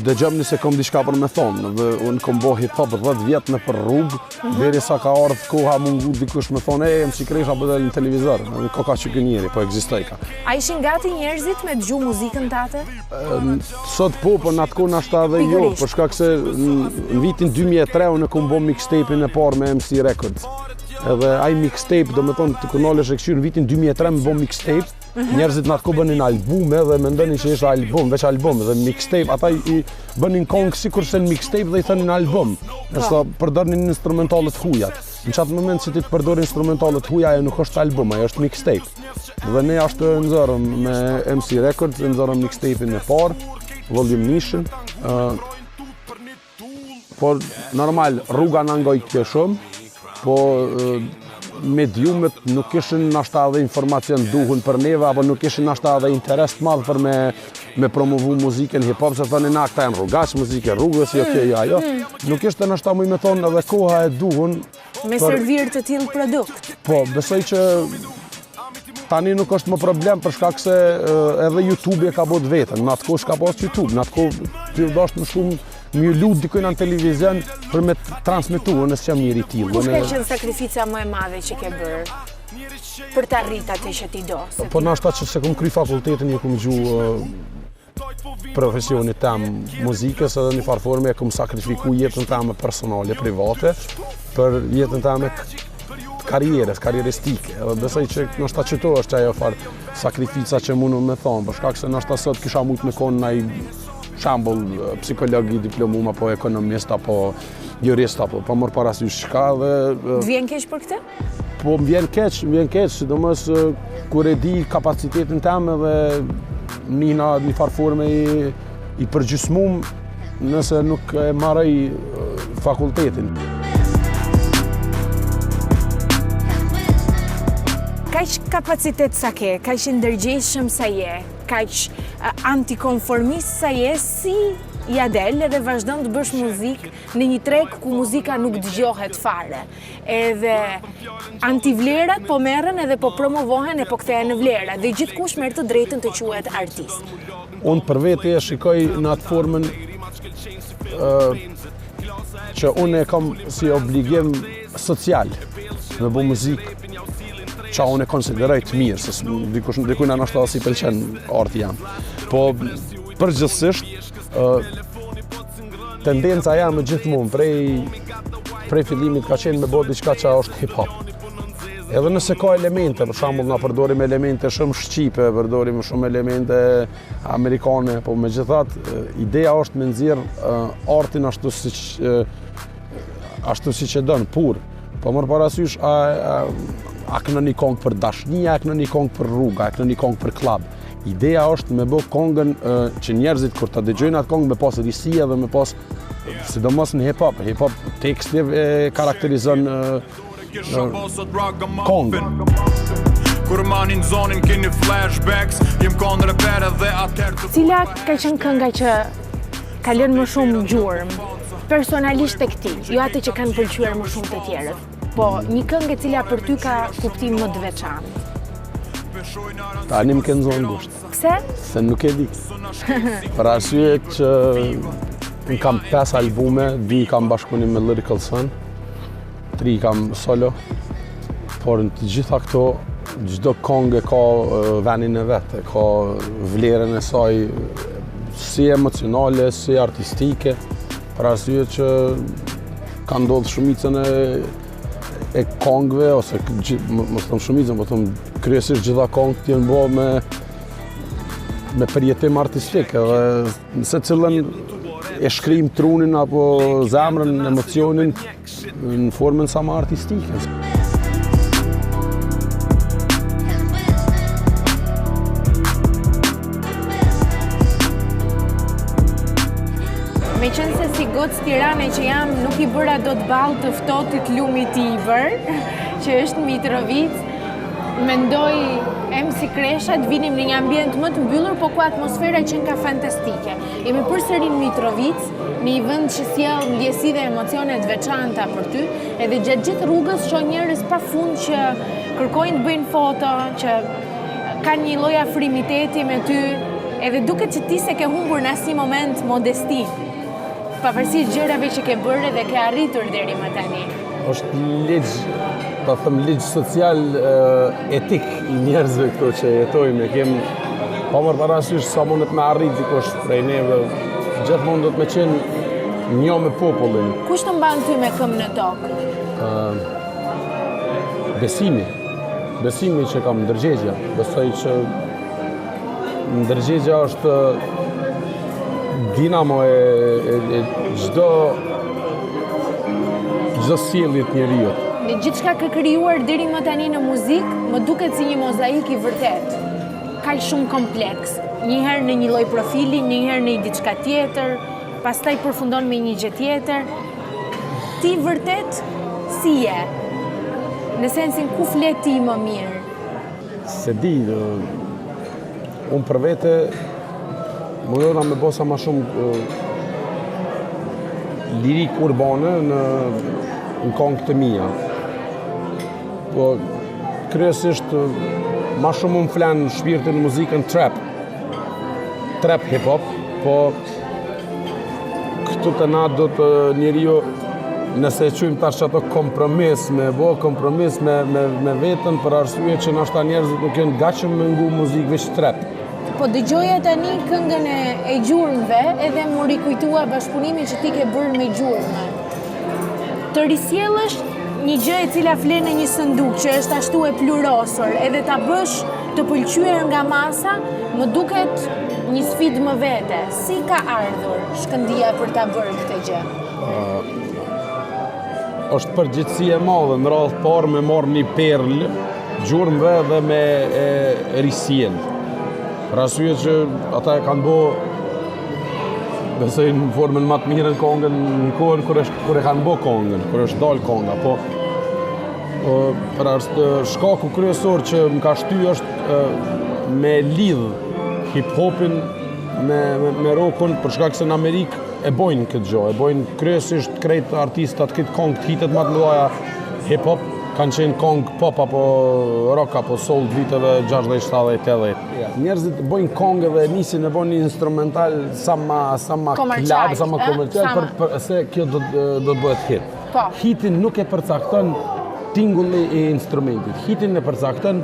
dëgjëm se kom diçka për me thonë, dhe unë kom bo hip-hop 10 vjetë në për rrugë, deri sa ka ardhë koha mungu dikush me thonë, më si kresha bëdel në televizor, ko ka që kënjeri, po egzistoj ka. A ishin gati njerëzit me dëgju muzikën tate? Sot po, për në atë kohë ashta edhe jo, për shkak se në vitin 2003 unë kom bo mixtape-in e parë me MC Records. Edhe aj mixtape, do me thonë të kënalesh e këshyrë, në vitin 2003 me bo mixtape, njerëzit në atë ko bënin albume dhe mendoni që ishte album, veç album, dhe mixtape, ata i bënin kongë si kurse në mixtape dhe i thënin album, nërsa përdornin instrumentalet hujat. Në qatë moment që ti të përdor instrumentalet huja, ajo nuk është album, ajo është mixtape. Dhe ne ashtë nëzërëm me MC Records, nëzërëm mixtape-in e parë, volume nishën, por normal, rruga në ngoj kjo shumë, po mediumet nuk ishin nashta edhe informacion duhun për neve, apo nuk ishin nashta edhe interes të madh për me promovu muzikën hip-hop, se thoni na këta janë rrugaç, muzikë rrugës, jo. Nuk ishte nashta më me thonë edhe koha e duhun me servir të tillë produkt. Po, besoj që Tani nuk është më problem për shkak se edhe YouTube e ka bot vetën. Në atë kohë s'ka pas YouTube, në atë kohë ty dashtë më shumë më lut dikujt në televizion për me transmetuar nëse jam njëri tillë. Kush ka qenë sakrifica më e madhe që ke bërë për të arritur atë që ti do? Po nashta që se kom kry fakultetin, e kom gjuhë profesionit tem muzikës, edhe në farë forme e kom sakrifiku jetën teme personale, private, për jetën teme karrieristike. Edhe besoj që nashta qëto është ajo farë sakrifica që mundu me thonë, për shkak se nashta sot kisha mujt me konë naj shambull psikologi, diplomum, apo ekonomist, apo jurist, apo mërë parasysh shka dhe... Të vjen keq për këtë? Po më vjen keq, sidomos kur e di kapacitetin tem dhe nina një farë forme i përgjysmum nëse nuk e marrëj fakultetin. Kaq kapacitet sa ke, kaq ndërgjegjshëm sa je, kaq antikonformist sa je, si ja del edhe vazhdon të bësh muzikë në një treg ku muzika nuk dëgjohet fare. Edhe antivlerat po merren edhe po promovohen e po kthehen në vlera dhe gjithkush merr të drejtën të quhet artist. Unë për vete e shikoj në atë formën që unë e kam si obligim social me bu muzikë që unë e konsideroj të mirë, se dikujna nashta si pëlqen arti jam. Po përgjithsisht tendenca jam gjithmonë prej fillimit ka qenë me bërë diçka që është hip-hop. Edhe nëse ka elemente, për shembull na përdorim elemente shumë shqipe, përdorim shumë elemente amerikane, po megjithatë ideja është me nxjerr artin ashtu siç e don, pur. Po mërë parasysh a kënë një kongë për dashni, a kënë një kongë për rruga, a kënë një kongë për klab. Ideja është me bë kongën që njerëzit kur ta dëgjojnë atë kongë me pas risia dhe me pas, sidomos në hip-hop. Hip-hop teksti e karakterizon kongën. Kur manin zonin keni flashbacks, jem kondre pere dhe atër të... Cila ka qenë kënga që ka lënë më shumë gjurmë, personalisht tek ti, jo atë që kanë pëlqyer më shumë të tjerët, po një këngë e cila për ty ka kuptim më të veçantë? Tani më ke nxonë gusht. Pse? Se nuk e di. Për arsye që unë kam 5 albume, 2 kam bashkëpunim me Lyrical Sun, 3 kam solo, por në të gjitha këto, çdo këngë ka venin e vet, ka vlerën e saj si emocionale, si artistike, për arsye që ka ndodhur shumicën e këngëve, ose mos them shumicën, po them kryesisht gjitha këngët janë bërë me përjetim artistik, edhe se cilën e shkrim trunin apo zemrën, emocionin në formën sa më artistike. Me qenë se si gocë Tirane që jam, nuk i bëra do të ballë të ftohtit lumit Iver, që është Mitrovic, mendoj MC Kresha të vinim në një ambient më të mbyllur, po ku atmosfera qenë ka fantastike. Jemi përsëri në Mitrovic, në një vend që sjell ndjesi dhe emocione të veçanta për ty, edhe gjatë gjithë rrugës shoh njerëz pafund që kërkojnë të bëjnë foto, që kanë një lloj afrimiteti me ty, edhe duket që ti se ke humbur në asnjë moment modestin, pavarësisht gjërave që ke bërë dhe ke arritur deri më tani. Është ligj, ta them ligj social etik i njerëzve këto që jetojmë, kemë pa marrë parasysh sa mundet me arrit dikush prej neve, gjithmonë do të me qenë një me popullin. Kush të mban ty me këmbë në tokë? Besimi që kam ndërgjegja. Besoj që ndërgjegja është dinamo e çdo sjellje të njeriut. Në gjithçka ke krijuar deri më tani në muzikë, më duket si një mozaik i vërtet. Kaq shumë kompleks. Njëherë në një lloj profili, njëherë në diçka tjetër, pastaj përfundon me një gjë tjetër. Ti vërtet si je? Në sensin ku flet ti më mirë? Se di, unë për vete mundona me bosa ma shumë lirik urbane në këngët të mia. Po kryesisht ma shumë më flenë shpirtin muzikën trap hip-hop, po këtu të na do të njeriu, nëse e qujmë tash ato kompromis, kompromis me vetën për arsye që nashta njerëzit nuk janë gatshëm me ngu muzikë veç trap. Po dëgjoja tani këngën e gjurmëve edhe më rikujtua bashkëpunimin që ti ke bërë me gjurmë. Të risjellësh një gjë e cila flen në një sënduk që është ashtu e plurosur, edhe ta bësh të pëlqyer nga masa, më duket një sfidë më vete. Si ka ardhur shkëndia për ta bërë këtë gjë? Është përgjithësi e madhe, në radhë parë me marrë një perlë gjurmëve dhe me risjell. Për arsye që ata e kanë bo, besoj në formën më të mirë në kongën në kohën kur e kanë bo kongën, kur është dalë konga, po për shkaku kryesor që më ka shty është me lidh hip-hopin me rockun, për shkak se në Amerikë e bojnë këtë gjë, e bojnë kryesisht krejt artistat këtë kongë të hitet më të mëdha hip-hop, kanë qenë kongë pop apo rock apo soul viteve 60, 70, 80. Njerëzit bojnë kongë dhe nisin e bojnë një instrumental sa ma klab, sa ma komercial, se kjo do të bëhet hit. Hitin nuk e përcakton tingulli i instrumentit, hitin e përcakton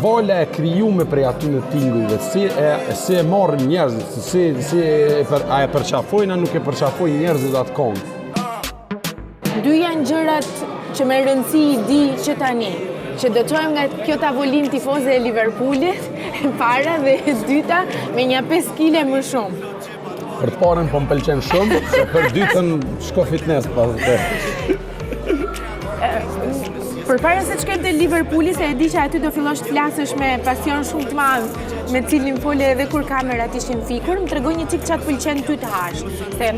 vola e krijuar prej aty në tingujve, si e marrin njerëzit, a e përqafojnë a nuk e përqafojnë njerëzit atë kongë. Dy janë gjërat që me rëndësi i di që tani, që do çojmë nga kjo tavolin tifoze e Liverpoolit, e para dhe e dyta me një 5 kg më shumë. Për të parën po më pëlqen shumë, se për dytën shko fitness pas të. Përpara se të shkojmë te Liverpooli, se e di që aty do fillosh të flasësh me pasion shumë të madh, me cilin fole edhe kur kamerat ishin fikur, më tregoj një çik çfarë pëlqen ty të hash. Se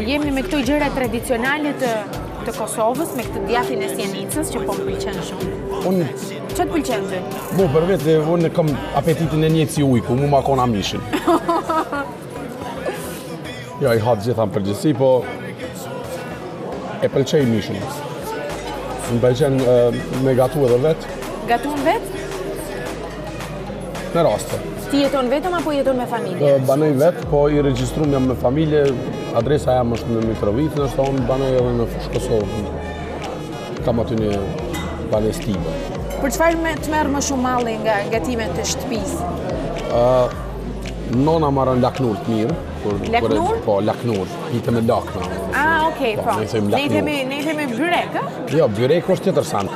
jemi me këto gjëra tradicionale të Kosovës, me këtë djathtin e sjenicës që po më pëlqen shumë. Çfarë të pëlqen ty? Mu për vetë, unë kam apetitin e njëtë si ujku, mu ma kona mishin. Ja, i hatë gjitha në përgjithësi, po e pëlqej mishin. Më pëlqen me gatu edhe vetë. Gatu në vetë? Në raste. Ti jeton vetëm apo jeton me familje? Banoj vetë, po i regjistrum jam me familje, adresa jam është në Mitrovicë, nështë unë banoj edhe në Fushë Kosovë. Kam aty një banestive. Për çfarë të merr më shumë malli nga gatimet të shtëpisë? Nona marrën laknur të mirë. Laknur? Po, laknur. Hite me lakna. Okej, po. Ne i themi byrek, a? Jo, byrek është interesant.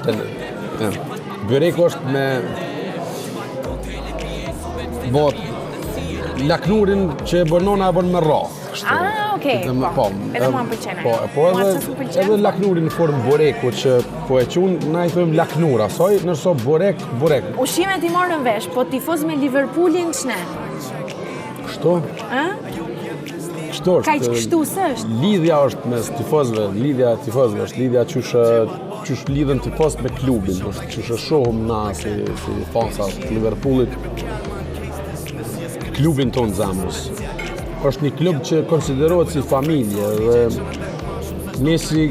Byrek është me laknurin që e bën nona e bën me rrah. Okej, po. Edhe mua më pëlqen. Po edhe laknurin në formë bureku që po e qunë, na i thëmë laknur, asoj, nërso burek. Ushqimet i morën vesh, po tifoz me Liverpoolin ç'ne? Kështu? Ka që kështu së është? Lidhja është mes tifozve, është lidhja qysh lidhen tifoz me klubin, qysh e shohëm na si fansa të Liverpoolit, klubin tonë zamës. Është një klub që konsiderohet si familje dhe ne si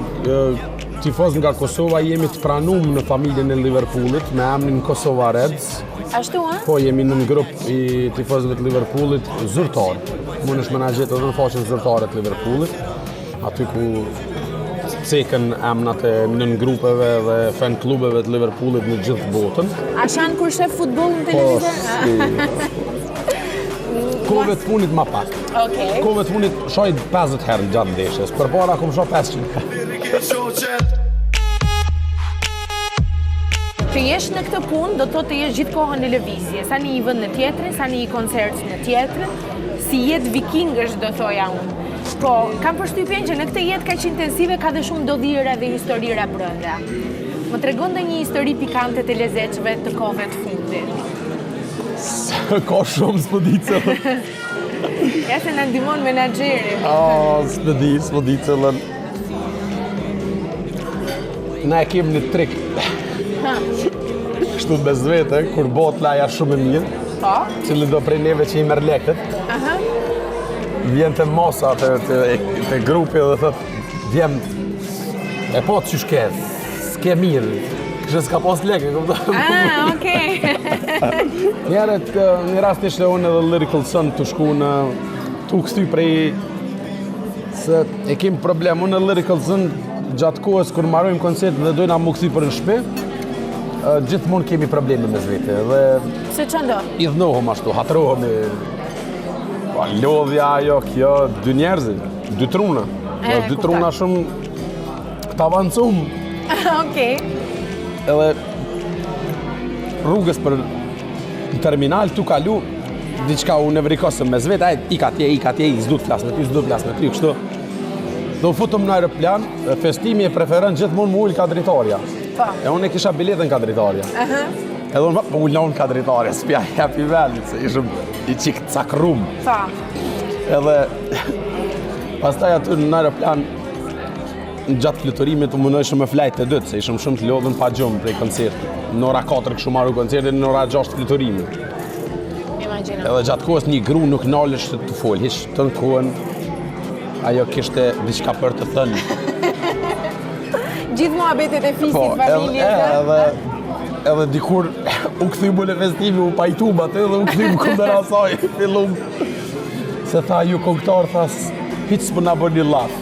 tifoz nga Kosova jemi të pranum në familjen e Liverpoolit me emrin Kosova Reds. Ashtu, a? Po, jemi në një grup i tifozëve të Liverpoolit zyrtar. Mund është menaxhet edhe në faqen zyrtare të Liverpoolit, aty ku cekën emnat e nën grupeve dhe fan klubeve të Liverpoolit në gjithë botën. A shanë kur shef futboll në televizor? Kove të punit ma pak. Kove të punit shoj 50 herë gjatë ndeshjes, përpara kom shoh 500. Të jesh në këtë punë, do të jesh gjithë kohën në lëvizje, sa një i vend në tjetrin, sa një i koncert në tjetrin, si jetë vikingësh do thoja unë. Po, kam përshtypjen që në këtë jetë kaq intensive ka dhe shumë dodhira dhe historira brenda. Më tregon ndonjë histori pikante të lezetshme të kohëve të fundit. Ka shumë, s'po di cëllën. Ja se në ndihmon menaxheri. S'po di cëllën. Na e kem një trik. Kështu bez vete, kur bot laja shumë e mirë, cili do prej neve që i merr lekët, vjen të mosa të grupi dhe thët, vjen, e po të që s'ke mirë, kështë s'ka pas leke, këpëta. Okej. Një rast ishte unë edhe Lyrical Sun të shku në tu kësty prej se e kemi problem. Unë në Lyrical Sun gjatë kohës kur marrojmë koncert dhe dojna mu kësty për në shpe, gjithmonë kemi probleme me zvete. Se që ndo? I dhnohëm ashtu, hatërohëm lodhja ajo, kjo, 2 njerëzi, 2 truna. 2 truna shumë të avancum. Okej. Edhe rrugës për terminal tu kalu, diçka unë e vrikosëm me zvete, i ka tje, s'du të flasë me ty, kështu. Do futëm në aeroplan, festimi e preferën gjithmonë mu ullë ka dritarja. E unë e kisha biletën ka dritarja. Edhe unë po ullë unë ka dritarja, s'pja happy velit, se ishëm i qikë cakrum. Edhe pastaj aty në aeroplan, në gjatë fluturimit të mundojshëm me flajt të dytë, se ishëm shumë të lodhën pa gjumë prej koncerti. Në ora 4 këshu marru koncertin, në ora 6 fluturimit. Edhe gjatë kohës një gru nuk nalësh të folë, hiç të në kohën, ajo kishte diçka për të thënë. Gjithë muhabetet e fisit, familjes. Edhe dikur u këthy bële festimi, u pajtu bate dhe u këthy më këndër asaj, fillum. Se tha ju këngëtar, thas, hiç s'pë na bërni laf.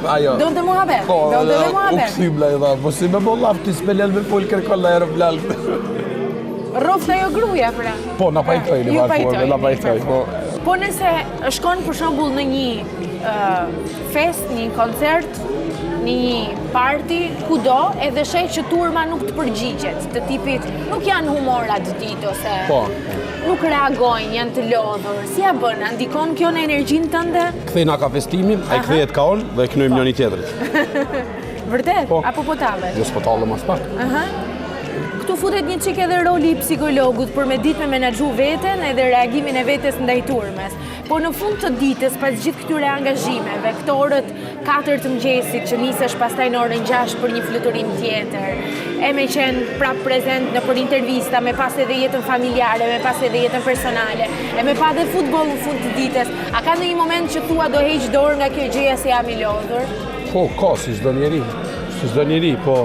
Do të muhabet? Po, u këthy bla i dha, po si me bo laf, ti s'pe lel me pol kërkon në aeroplan. Rofta jo gruja, pra? Po, na pajtoj, na pajtoj. Po nëse shkon për shembull në një fest, një koncert, një party, kudo, edhe sheh që turma nuk të përgjigjet, të tipit nuk janë humorat ditë ose nuk reagojnë, janë të lodhur. Si ja bën? Ndikon kjo në energjinë tënde? Kthejna ka festimin, ai kthehet ka on dhe knojmë njëri tjetrit. Vërtet? Apo po tallet? Jo, s'po tallem as pak. Këtu futet një çik edhe roli i psikologut për me ditë me menaxhu veten edhe reagimin e vetes ndaj turmes. Po në fund të ditës, pas gjithë këtyre angazhimeve, këto orët 4 të mëngjesit që nisesh pastaj në orën 6 për një fluturim tjetër, e me qenë prap prezent në për intervista, me pas edhe jetën familjare, me pas edhe jetën personale, e me pa dhe futboll në fund të ditës, a ka në një moment që thua do heq dorë nga kjo gjëja se jam i lodhur? Po, ka, si çdo njeri, po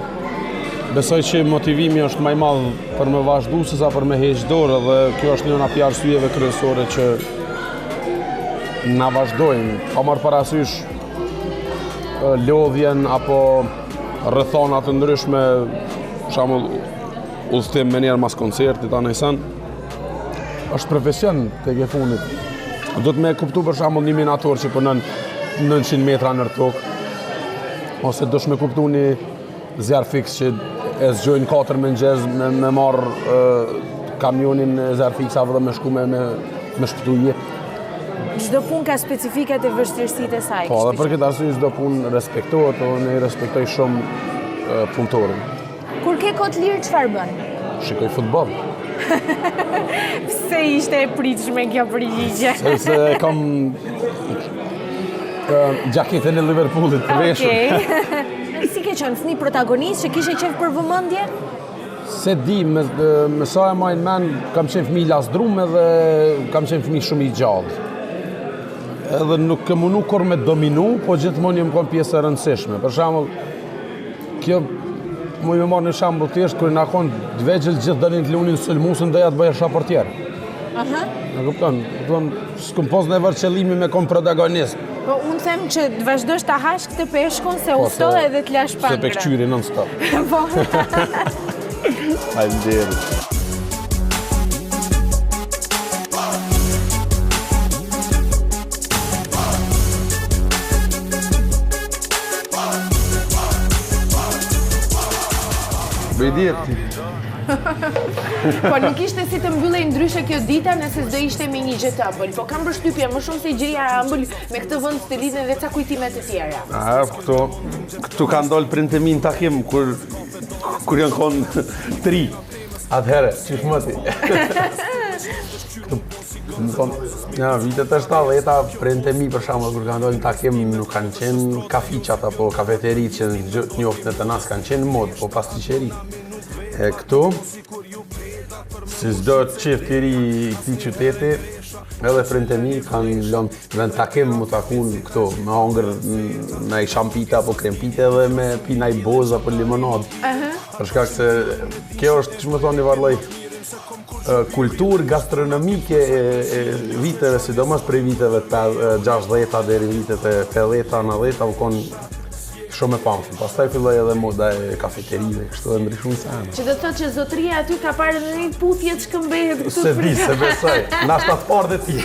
besoj që motivimi është më i madh për me vazhdu sesa për me heq dorë dhe kjo është një nga arsyeve kryesore që na vazhdojmë. Pa marrë parasysh lodhjen apo rrethona të ndryshme, për shembull udhëtim me njerë mas koncertit, anajsan, është profesion tek e fundit. Do të me kuptu për shembull një minator që punon 900 metra nër tokë, ose do të me kuptu një zjarr fix që e zgjojnë 4 mëngjes me marrë kamionin e zjarr fiksave dhe me shku me shpëtu jetë. Çdo punë ka specifikat e vështirësitë e saj. Po, dhe për këtë arsye çdo punë respektohet, unë i respektoj shumë punëtorin. Kur ke kohë të lirë, çfarë bën? Shikoj futboll. Pse ishte e pritshme kjo përgjigje? Sepse kam gjaketën e Liverpoolit të veshur. Si ke qenë fëmijë protagonist që kishe qef për vëmendje? Se di, me sa e majnë men, kam qenë fëmijë lasdrum edhe kam qenë fëmijë shumë i gjallë. Edhe nuk ke munu kur me dominu, po gjithmonë jam kon pjesë e rëndësishme. Për shembull, kjo mu me marrë një shembull thjesht kur na kon të vegjël gjithë dalin të lunin sulmusën dhe ja të bëja shaportier. Në kupton, s'kom pas nevojë qëllimi me kon protagonist. Po unë them që të vazhdosh ta hash këtë peshkun se usto edhe të lash pankra. Se pekqyri non stop. Po. Faleminderit. Bëjdirti. Po nuk ishte si të mbyllej ndryshe kjo dita nëse s'do ishte me një gjë të ëmbël, po kam përshtypje më shumë se gjëja e ëmbël me këtë vend të lidhen dhe ca kujtime të tjera. Këtu ka ndolë printemi në takim kur janë konë 3. Atëherë, që shmëti. Ja, vitet e 70-ta printemi për shembull kur ka ndolë në takim nuk kanë qenë kafiqat apo kafeterit që njoftë të nas kanë qenë mod, po pasticeri. E këtu, si çdo çift i ri i këtij qyteti, Edhe frind e mi kanë lënë vend takim më takun këto, me hongër në shampite apo krempite edhe me pi naj boz apo limonad. Për shkak se kjo është, që më thoni varlloj, kulturë gastronomike e viteve, sidomos prej viteve 60 deri vitet e 80-90 u konë shumë e pamshëm. Pastaj filloi edhe moda e kafeterive, kështu e ndryshun sa. Që do të thotë që zotëria aty ka parë edhe një puthje që këmbëhet këtu. Se di, se besoj. Na shta të parë dhe ti.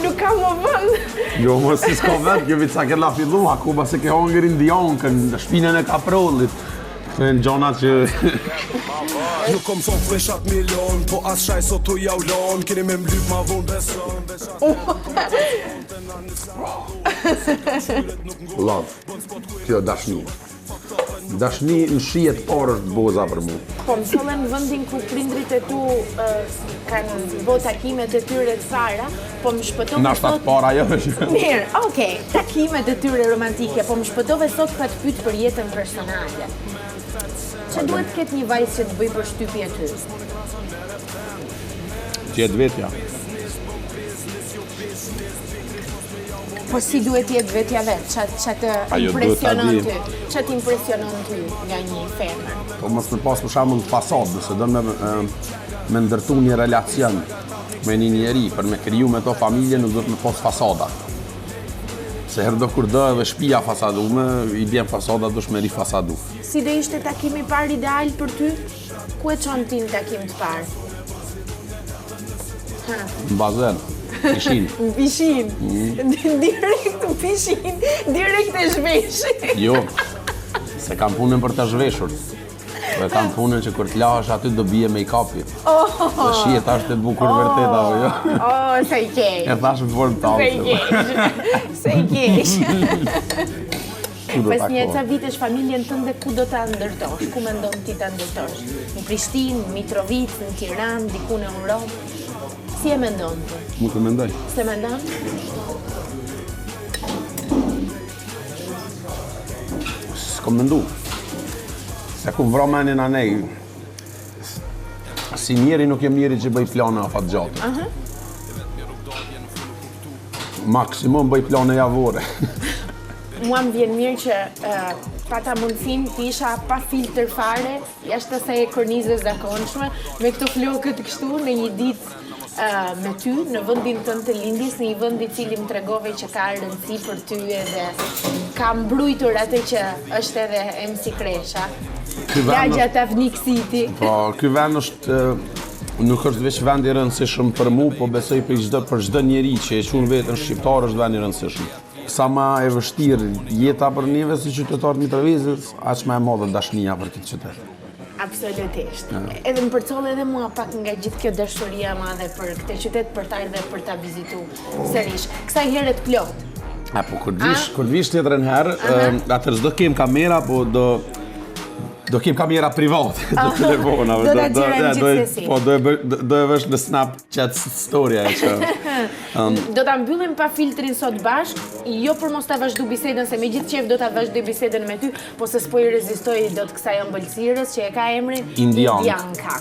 Nuk ka më vënd. Jo, mos si s'ka vend, kjo vica kella fillu, akuba se ke hongër indionkën, shpinën e kaprollit. Këto e në gjonat që... Nuk kom thonë freshat milion, po as shaj sot tu jaulon, keni me mlyp ma vonë beson, Love, kjo dashni. Dashni në shijet parë është boza për mu. Po më thëllën në vëndin ku prindrit e tu kanë bo takimet e tyre të fara, po më shpëtove Na shta të para jo është. Mirë, okej, takimet e tyre romantike, po më shpëtove sot pa të pyet për jetën personale. Që duhet të ketë një vajzë që të bëj përshtypje ty? Tjetë vetja. Po si duhet jetë vetja vetë, që të Ajo impresionon duhet ta ty? Që t'impresionon ty nga një femër? Po mos me pas për shembull fasadë, se do me ndërtu një relacion me një njeri, për me kriju me to familje nuk do të me pas fasada. Se herdo kur do edhe shtëpia fasadume, i bjen fasada dush me rifasadu. Si do ishte takimi i parë ideal për ty? Ku e çon ti në takim të parë? Në bazen, pishin. Në pishin. Direkt në pishin, direkt e zhveshi. Jo, se kam punën për të zhveshur. Dhe kam punën që kur t'lahesh aty do bie make-upi. Dhe shihet ashtë të bukur vërtet apo jo. Oh, sa i keq. E thash në formë Sa i talë. keq. Sa i keq. Pas një ca vitesh familjen tënde ku do ta ndërtosh? Ku mendon ti ta ndërtosh? Në Prishtinë, në Mitrovic, në Tiranë, diku në Europë? Si e mendon ti? Mu të mendoj. Se mendon? S'kom mendu. Se ku vro menin anej. Si njeri nuk jem njeri që bëj plane afat gjatë. Maksimum bëj plane javore. Mua më vjen mirë që pata mundësin të isha pa filtr fare, jashtë asaj e kornizës zakonshme, me këto flokët kështu në një ditë me ty, në vendin tënd të lindjes, në një vend i cili më tregove që ka rëndësi për ty edhe ka mbrujtur atë që është edhe MC Kresha. Lagja të Avnik City. Po, ky vend është nuk është veç vend i rëndësishëm për mu, po besoj për çdo njeri që e qunë vetën shqiptar është vend i rëndësishëm. Sa ma e vështirë jeta për neve si qytetarë Mitrovicës, aq ma e madhe dashnia për këtë qytet. Absolutisht. Edhe më përcoll edhe mua pak nga gjithë kjo dashuria madhe për këtë qytet, për ta ardhe për ta vizitu sërish. Kësaj herët plot. Po kur vish tjetërën herë, atër s'do kem kamera, po do kem kamera private të telefonave. Do ta gjera gjithsesi. Po, do e vësh në Snapchat story-a e që... Do ta mbyllim pa filtrin sot bashk, jo për mos ta vazhdu bisedën, se me gjithë qef do ta vazhdoj bisedën me ty, po se s'po i rezistoj dot kësaj ëmbëlsirës që e ka emrin Indianka.